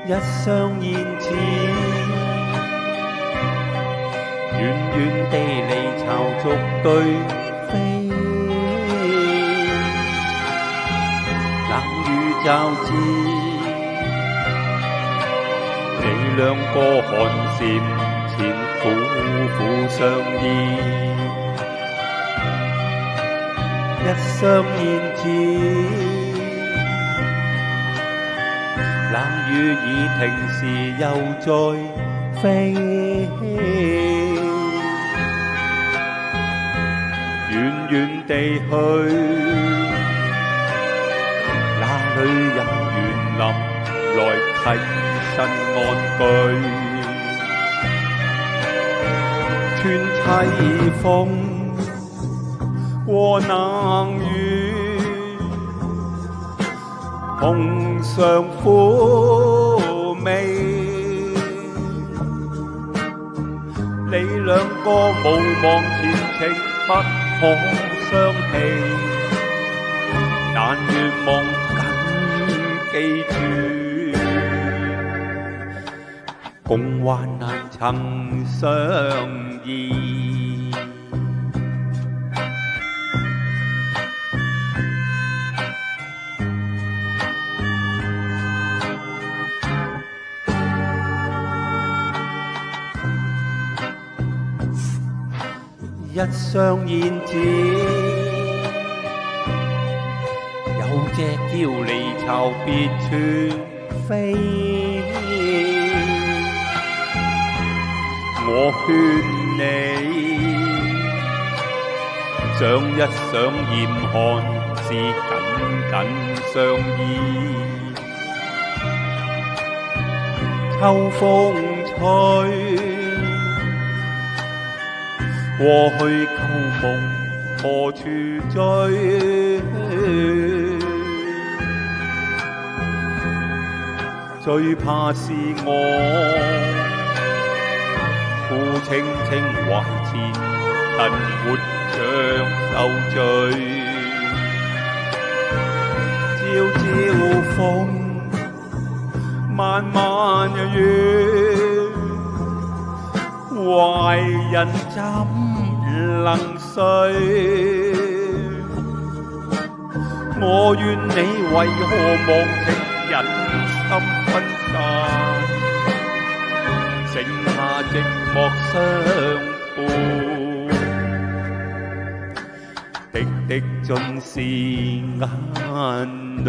一雙燕子，遠遠地離巢逐對飛，冷雨驟至，你兩個寒蟬前苦苦相依，一雙燕子。冷雨已停時，又再飛，遠遠地去，哪裏有園林來棲身安居？穿凄風過冷雨，紅裳苦味，你兩個無望前程不可相棄，但願望緊記住，共患難曾相依。一雙燕子，有隻叫離巢別處飛，我勸你想一想嚴寒是緊緊相依，秋風吹過去舊夢何處追？最怕是我負清清懷前塵活着受罪，朝朝風，漫漫月，懷人怎能睡？我怨你為何忘情人心分散，剩下寂寞相伴，滴滴盡是眼淚。